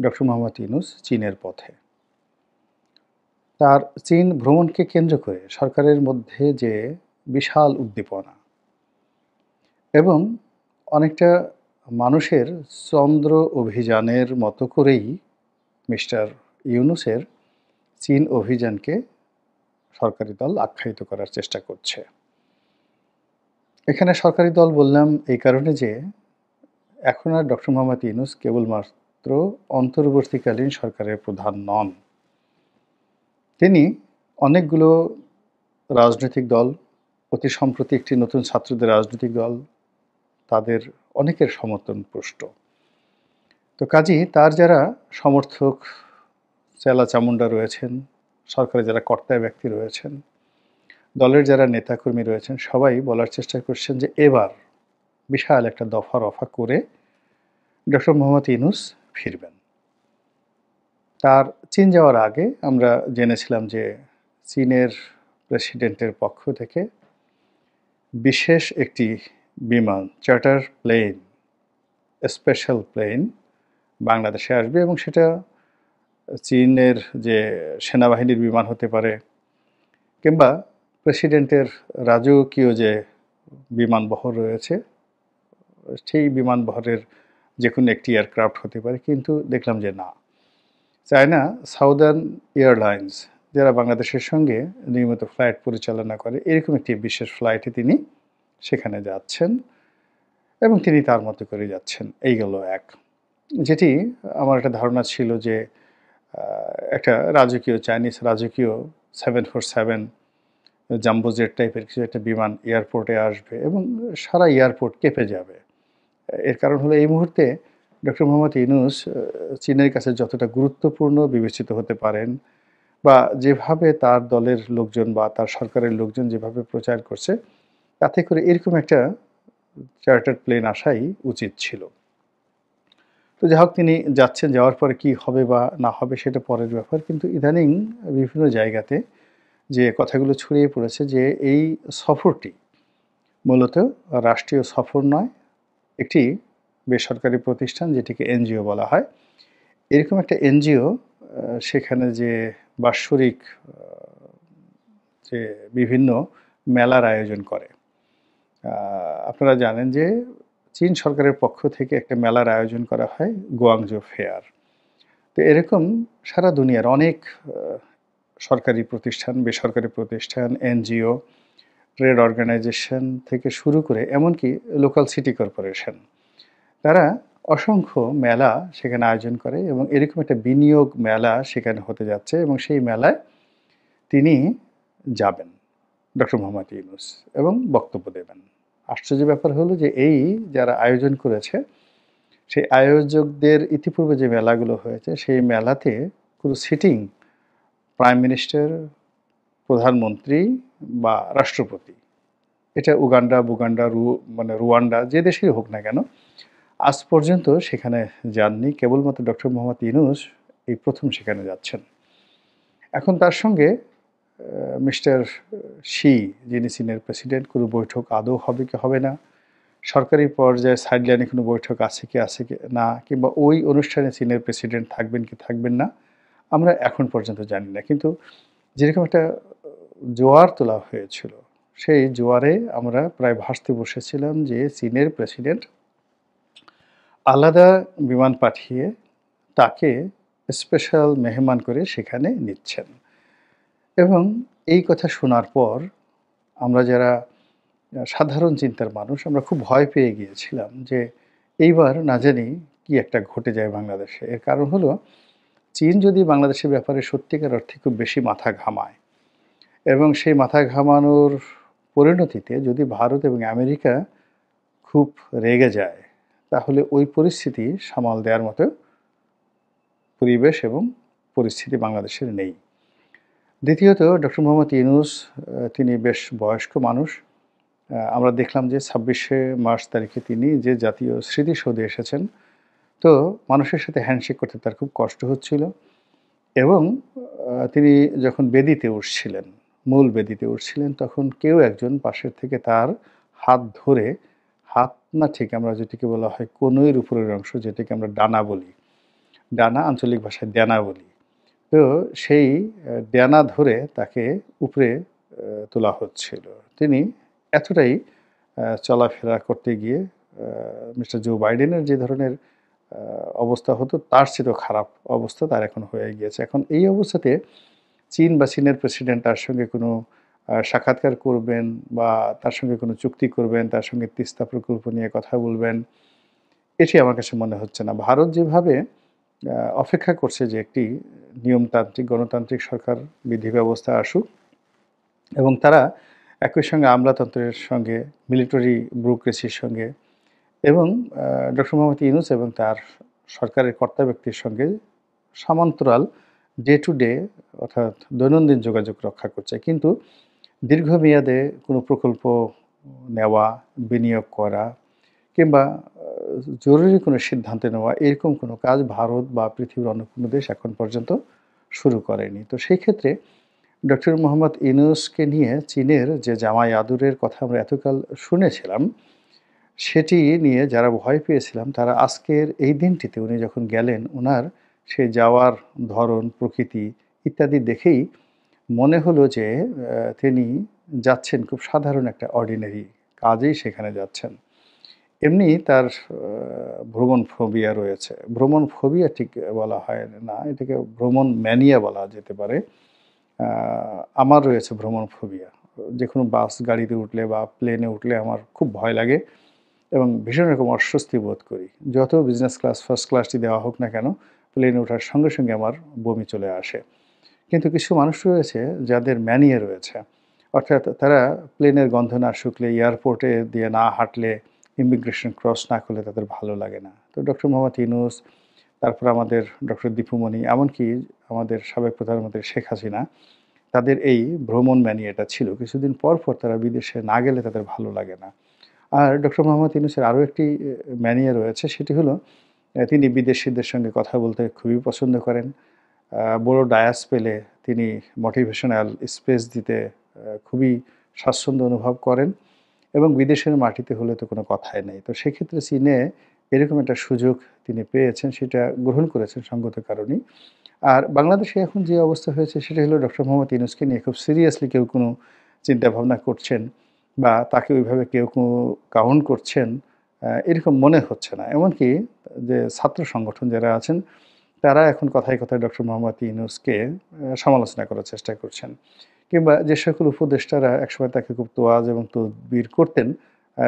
Doctor Mohammad Yunus চীনের পথে। তার চীন ভ্রমণকে কেন্দ্র করে সরকারের মধ্যে যে বিশাল উদ্দীপনা এবং অনেকটা মানুষের চন্দ্র অভিযানের মতো করেই মিস্টার ইউনূসের চীন অভিযানকে সরকারি দল আখ্যায়িত করার চেষ্টা করছে। এখানে সরকারি দল বললাম এই কারণে যে এখন আর ডক্টর মোহাম্মদ ইউনূস কেবলমাত্র অন্তর্বর্তীকালীন সরকারের প্রধান নন। তিনি অনেকগুলো রাজনৈতিক দল, অতি সম্প্রতি একটি নতুন ছাত্রদের রাজনৈতিক দল, তাদের অনেকের সমর্থনপুষ্ট। তো কাজেই তার যারা সমর্থক, চেলা-চামুন্ডা রয়েছেন, সরকারে যারা কর্তা ব্যক্তি রয়েছেন, দলের যারা নেতাকর্মী রয়েছেন, সবাই বলার চেষ্টা করছেন যে এবার বিশাল একটা দফা-রফা করে ডক্টর মোহাম্মদ ইউনূস ফিরবেন। তার চীন যাওয়ার আগে আমরা জেনেছিলাম যে চীনের প্রেসিডেন্টের পক্ষ থেকে বিশেষ একটি বিমান, চার্টার প্লেন, স্পেশাল প্লেন বাংলাদেশে আসবে এবং সেটা চীনের যে সেনাবাহিনীর বিমান হতে পারে কিংবা প্রেসিডেন্টের রাজকীয় যে বিমানবহর রয়েছে সেই বিমানবহরের যে কোনো একটি এয়ারক্রাফট হতে পারে, কিন্তু দেখলাম যে না, চায়না সাউদার্ন এয়ারলাইন্স যারা বাংলাদেশের সঙ্গে নিয়মিত ফ্লাইট পরিচালনা করে এরকম একটি বিশেষ ফ্লাইটে তিনি সেখানে যাচ্ছেন এবং তিনি তার মতো করে যাচ্ছেন। এই গেল এক। যেটি আমার একটা ধারণা ছিল যে একটা রাজকীয় চাইনিজ রাজকীয় 747 জাম্বো জেট টাইপের কিছু একটা বিমান এয়ারপোর্টে আসবে এবং সারা এয়ারপোর্ট কেঁপে যাবে। এর কারণ হলো এই মুহূর্তে ডক্টর মোহাম্মদ ইউনূস চীনের কাছে যতটা গুরুত্বপূর্ণ বিবেচিত হতে পারেন বা যেভাবে তার দলের লোকজন বা তার সরকারের লোকজন যেভাবে প্রচার করছে, তাতে করে এরকম একটা চার্টার্ড প্লেন আসাই উচিত ছিল। তো যাই হোক, তিনি যাচ্ছেন, যাওয়ার পরে কী হবে বা না হবে সেটা পরের ব্যাপার। কিন্তু ইদানিং বিভিন্ন জায়গাতে যে কথাগুলো ছড়িয়ে পড়েছে যে এই সফরটি মূলত রাষ্ট্রীয় সফর নয়, একটি বেসরকারি প্রতিষ্ঠান যেটিকে এনজিও বলা হয়, এরকম একটা এনজিও সেখানে যে বাৎসরিক যে বিভিন্ন মেলার আয়োজন করে। আপনারা জানেন যে চীন সরকারের পক্ষ থেকে একটা মেলার আয়োজন করা হয়, গুয়াংজো ফেয়ার। তো এরকম সারা দুনিয়ার অনেক সরকারি প্রতিষ্ঠান, বেসরকারি প্রতিষ্ঠান, এনজিও, ট্রেড অর্গানাইজেশন থেকে শুরু করে এমনকি লোকাল সিটি কর্পোরেশন, তারা অসংখ্য মেলা সেখানে আয়োজন করে এবং এরকম একটা বিনিয়োগ মেলা সেখানে হতে যাচ্ছে এবং সেই মেলায় তিনি যাবেন, ডক্টর মোহাম্মদ ইউনূস, এবং বক্তব্য দেবেন। আশ্চর্য ব্যাপার হলো যে এই যারা আয়োজন করেছে সেই আয়োজকদের ইতিপূর্বে যে মেলাগুলো হয়েছে সেই মেলাতে পুরো সিটিং প্রাইম মিনিস্টার, প্রধানমন্ত্রী বা রাষ্ট্রপতি, এটা উগান্ডা, বুগান্ডা, রুয়ান্ডা যে দেশেই হোক না কেন, আজ পর্যন্ত সেখানে যাননি। কেবলমাত্র ডক্টর মোহাম্মদ ইউনূস এই প্রথম সেখানে যাচ্ছেন। এখন তার সঙ্গে মিস্টার শি, যিনি চীনের প্রেসিডেন্ট, কোনো বৈঠক আদৌ হবে কি হবে না, সরকারি পর্যায়ে সাইডলাইনে কোনো বৈঠক আছে কি না, কিংবা ওই অনুষ্ঠানে চীনের প্রেসিডেন্ট থাকবেন কি থাকবেন না, আমরা এখন পর্যন্ত জানি না। কিন্তু যেরকম একটা জোয়ার তোলা হয়েছিল, সেই জোয়ারে আমরা প্রায় ভাসতে বসেছিলাম যে চীনের প্রেসিডেন্ট আলাদা বিমান পাঠিয়ে তাকে স্পেশাল মেহমান করে সেখানে নিচ্ছেন। এবং এই কথা শোনার পর আমরা যারা সাধারণ চিন্তার মানুষ, আমরা খুব ভয় পেয়ে গিয়েছিলাম যে এইবার না জানি কি একটা ঘটে যায় বাংলাদেশে। এর কারণ হলো চীন যদি বাংলাদেশের ব্যাপারে সত্যিকার অর্থে খুব বেশি মাথা ঘামায় এবং সেই মাথা ঘামানোর পরিণতিতে যদি ভারত এবং আমেরিকা খুব রেগে যায়, তাহলে ওই পরিস্থিতি সামাল দেওয়ার মতো পরিবেশ এবং পরিস্থিতি বাংলাদেশের নেই। দ্বিতীয়ত, ডক্টর মোহাম্মদ ইউনূস তিনি বেশ বয়স্ক মানুষ। আমরা দেখলাম যে ২৬শে মার্চ তারিখে তিনি যে জাতীয় স্মৃতিসৌধে এসেছেন, তো মানুষের সাথে হ্যান্ডশেক করতে তার খুব কষ্ট হচ্ছিল এবং তিনি যখন বেদিতে উঠছিলেন, মূল বেদিতে উঠছিলেন, তখন কেউ একজন পাশের থেকে তার হাত ধরে, হাত না ঠিক আমরা যেটিকে বলা হয় কনুইয়ের উপরের অংশ, যেটাকে আমরা ডানা বলি, ডানা আঞ্চলিক ভাষায় ড্যানা বলি। তো সেই ড্যানা ধরে তাকে উপরে তোলা হচ্ছিল। তিনি এতটাই চলাফেরা করতে গিয়ে মিস্টার জো বাইডেনের যে ধরনের অবস্থা হতো তার চেয়েও খারাপ অবস্থা তার এখন হয়ে গিয়েছে। এখন এই অবস্থাতে চীন বা চীনের প্রেসিডেন্ট তার সঙ্গে কোনো সাক্ষাৎকার করবেন বা তার সঙ্গে কোনো চুক্তি করবেন, তার সঙ্গে তিস্তা প্রকল্প নিয়ে কথা বলবেন, এটি আমার কাছে মনে হচ্ছে না। ভারত যেভাবে অপেক্ষা করছে যে একটি নিয়মতান্ত্রিক গণতান্ত্রিক সরকার বিধি ব্যবস্থা আসুক এবং তারা একই সঙ্গে আমলাতন্ত্রের সঙ্গে, মিলিটারি ব্যুরোক্রেসির সঙ্গে এবং ডক্টর মোহাম্মদ ইউনূস এবং তার সরকারের কর্তা ব্যক্তির সঙ্গে সমান্তরাল ডে টু ডে অর্থাৎ দৈনন্দিন যোগাযোগ রক্ষা করছে। কিন্তু দীর্ঘমেয়াদে কোনো প্রকল্প নেওয়া, বিনিয়োগ করা কিংবা জরুরি কোনো সিদ্ধান্ত নেওয়া এরকম কোনো কাজ ভারত বা পৃথিবীর অন্য কোনো দেশ এখন পর্যন্ত শুরু করেনি। তো সেই ক্ষেত্রে ডক্টর মোহাম্মদ ইউনূসকে নিয়ে চীনের যে জামাই আদরের কথা আমরা এতকাল শুনেছিলাম, সেটি নিয়ে যারা ভয় পেয়েছিলাম তারা আজকের এই দিনটিতে উনি যখন গেলেন, উনার সে যাওয়ার ধরন, প্রকৃতি ইত্যাদি দেখেই মনে হলো যে তিনি যাচ্ছেন খুব সাধারণ একটা অর্ডিনারি কাজেই সেখানে যাচ্ছেন। এমনি তার ভ্রমণ ফোবিয়া রয়েছে। ভ্রমণ ফোবিয়া ঠিক বলা হয় না, এটাকে ভ্রমণ ম্যানিয়া বলা যেতে পারে। আ আমার রয়েছে ভ্রমণ ফোবিয়া। যেকোনো বাস গাড়িতে উঠলে বা প্লেনে উঠলে আমার খুব ভয় লাগে এবং ভীষণ রকম অস্বস্তি বোধ করি। যত বিজনেস ক্লাস, ফার্স্ট ক্লাসটি দেওয়া হোক না কেন, প্লেনে ওঠার সঙ্গে, সঙ্গে আমার বমি চলে আসে। কিন্তু কিছু মানুষ রয়েছে যাদের ম্যানিয়া রয়েছে। অর্থাৎ তারা প্লেনের গন্ধ না শুকলে, এয়ারপোর্টে দিয়ে না হাঁটলে, ইমিগ্রেশন ক্রস না করলে তাদের ভালো লাগে না। তো ডক্টর মোহাম্মদ ইউনূস, তারপর আমাদের ডক্টর দীপুমণি, এমনকি আমাদের সাবেক প্রধানমন্ত্রী শেখ হাসিনা, তাদের এই ভ্রমণ ম্যানিয়াটা ছিল। কিছুদিন পর, পর তারা বিদেশে না গেলে তাদের ভালো লাগে না। আর ডক্টর মোহাম্মদ ইউনূসের আরও একটি ম্যানিয়া রয়েছে, সেটি হলো তিনি বিদেশিদের সঙ্গে কথা বলতে খুবই পছন্দ করেন। বড় ডায়াস পেলে তিনি মোটিভেশনাল স্পিচ দিতে খুবই স্বাচ্ছন্দ্য অনুভব করেন এবং বিদেশের মাটিতে হলে তো কোনো কথাই নেই। তো সেক্ষেত্রে চীনে এরকম একটা সুযোগ তিনি পেয়েছেন, সেটা গ্রহণ করেছেন সঙ্গত কারণেই। আর বাংলাদেশে এখন যে অবস্থা হয়েছে সেটা হলো ডক্টর মোহাম্মদ ইউনূসকে নিয়ে খুব সিরিয়াসলি কেউ কোনো চিন্তাভাবনা করছেন বা তাকে ওইভাবে কেউ কাউন্ট করছেন এরকম মনে হচ্ছে না। এমনকি যে ছাত্র সংগঠন যারা আছেন তারা এখন কথায়, কথায় ডক্টর মোহাম্মদ ইউনূসকে সমালোচনা করার চেষ্টা করছেন। কিংবা যে সকল উপদেষ্টারা একসময় তাকে খুব তোয়াজ এবং তদবির করতেন,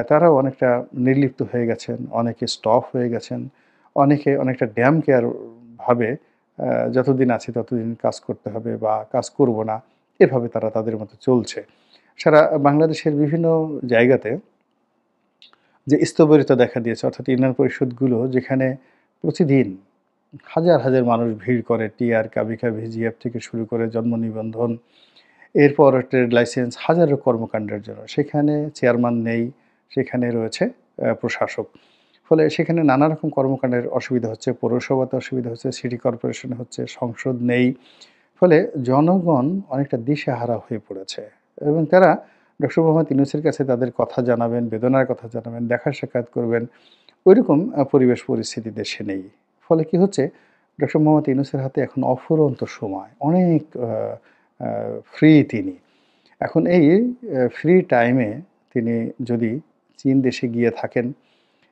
তারাও অনেকটা নির্লিপ্ত হয়ে গেছেন, অনেকে স্টপ হয়ে গেছেন, অনেকে অনেকটা ড্যাম কেয়ার ভাবে যতদিন আছি ততদিন কাজ করতে হবে বা কাজ করব না, এভাবে তারা তাদের মতো চলছে। সারা বাংলাদেশের বিভিন্ন জায়গাতে যে স্থবিরতা দেখা দিয়েছে অর্থাৎ ইউনিয়ন পরিষদগুলো যেখানে প্রতিদিন হাজার, হাজার মানুষ ভিড় করে টিআর, কাবিখা, ভিজিএফ থেকে শুরু করে জন্ম নিবন্ধন, এরপর ট্রেড লাইসেন্স, হাজারো কর্মকাণ্ডের জন্য। সেখানে চেয়ারম্যান নেই, সেখানে রয়েছে প্রশাসক। ফলে সেখানে নানা রকম কর্মকাণ্ডের অসুবিধা হচ্ছে, পৌরসভাতে অসুবিধা হচ্ছে, সিটি কর্পোরেশনে হচ্ছে, সংসদ নেই। ফলে জনগণ অনেকটা দিশেহারা হয়ে পড়েছে এবং তারা ডক্টর মোহাম্মদ ইউনূসের কাছে তাদের কথা জানাবেন, বেদনার কথা জানাবেন, দেখা সাক্ষাৎ করবেন, ঐরকম পরিবেশ পরিস্থিতি দেশে নেই। ফলে কি হচ্ছে, ডক্টর মোহাম্মদ ইউনূসের হাতে এখন অফুরন্ত সময়। অনেক আ ফ্রি তিনি। এখন এই ফ্রি টাইমে তিনি যদি চীন দেশে গিয়ে থাকেন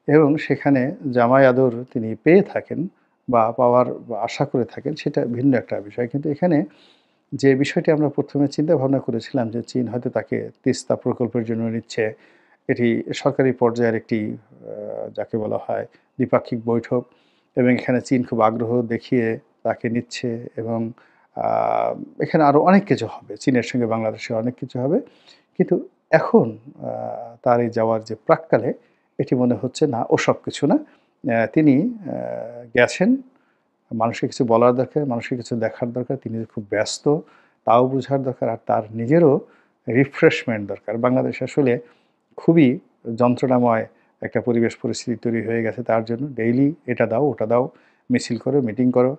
এবং সেখানে জামাই আদর তিনি পেয়ে থাকেন বা পাওয়ার আশা করে থাকেন, সেটা ভিন্ন একটা বিষয়। কিন্তু এখানে যে বিষয়টি আমরা ১ম এ চিন্তা ভাবনা করেছিলাম যে চীন হয়তো তাকে তিস্তা প্রকল্পের জন্য নিচ্ছে। এটি সরকারি পর্যায়ের একটি যাকে বলা হয় দ্বিপাক্ষিক বৈঠক এবং এখানে চীন খুব আগ্রহ দেখিয়ে তাকে নিচ্ছে এবং আ এখানে আরও অনেক কিছু হবে। চীনের সঙ্গে বাংলাদেশের অনেক কিছু হবে। কিন্তু এখন আ তার এই যাওয়ার যে প্রাক্কালে এটি মনে হচ্ছে না ওসব কিছু না। তিনি গেছেন, মানুষকে কিছু বলার দরকার, মানুষকে কিছু দেখার দরকার। তিনি যে খুব ব্যস্ত তাও বুঝার দরকার আর তার নিজেরও রিফ্রেশমেন্ট দরকার। বাংলাদেশ আসলে খুবই যন্ত্রণাময় একটা পরিবেশ পরিস্থিতি তৈরি হয়ে গেছে তার জন্য। ডেইলি এটা দাও, ওটা দাও, মিছিল করো, মিটিং করো,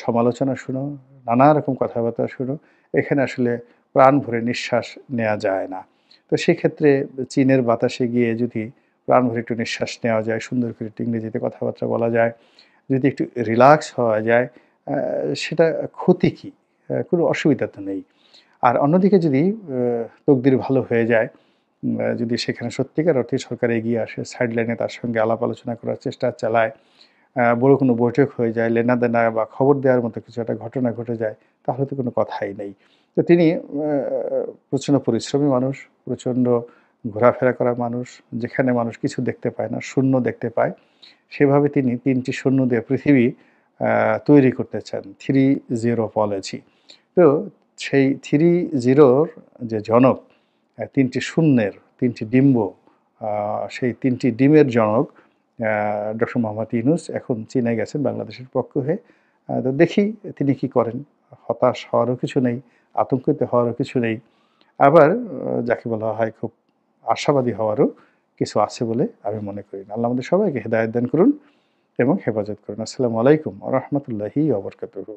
সমালোচনা শুনো, নানা রকম কথাবার্তা শুনো। এখানে আসলে প্রাণ ভরে নিঃশ্বাস নেয়া যায় না। তো সেক্ষেত্রে চীনের বাতাসে গিয়ে যদি প্রাণ ভরে একটু নিঃশ্বাস নেওয়া যায়, সুন্দর করে একটু ইংরেজিতে কথাবার্তা বলা যায়, যদি একটু রিল্যাক্স হওয়া যায়, সেটা ক্ষতি কী? কোনো অসুবিধা তো নেই। আর অন্যদিকে যদি তকদির ভালো হয়ে যায়, যদি সেখানে সত্যিকার অর্থে সরকার এগিয়ে আসে, সাইডলাইনে তার সঙ্গে আলাপ আলোচনা করার চেষ্টা চালায়, বড় কোনো বৈঠক হয়ে যায়, লেনাদেনা বা খবর দেওয়ার মতো কিছু একটা ঘটনা ঘটে যায়, তাহলে তো কোনো কথাই নেই। তো তিনি প্রচণ্ড পরিশ্রমী মানুষ, প্রচণ্ড ঘোরাফেরা করা মানুষ, যেখানে মানুষ কিছু দেখতে পায় না, শূন্য দেখতে পায়। সেভাবে তিনি ৩ টি শূন্য দিয়ে পৃথিবী তৈরি করতে চান। ৩-0 পলিসি। তো সেই ৩-0 র যে জনক, ৩ টি শূন্যের, ৩ টি ডিম্ব, আ সেই ৩ টি ডিমের জনক ডক্টর মোহাম্মদ ইউনূস এখন চীনে গেছেন বাংলাদেশের পক্ষ হয়ে। তো দেখি তিনি কি করেন। হতাশ হওয়ারও কিছু নেই, আতঙ্কিত হওয়ারও কিছু নেই। আবার যাকে বলা হয় খুব আশাবাদী হওয়ারও কিছু আছে বলে আমি মনে করি না। আল্লাহ আমাদের সবাইকে হেদায়েত দান করুন এবং হেফাজত করুন। আসসালামু আলাইকুম ওয়া রাহমাতুল্লাহি ওয়া বারাকাতুহু।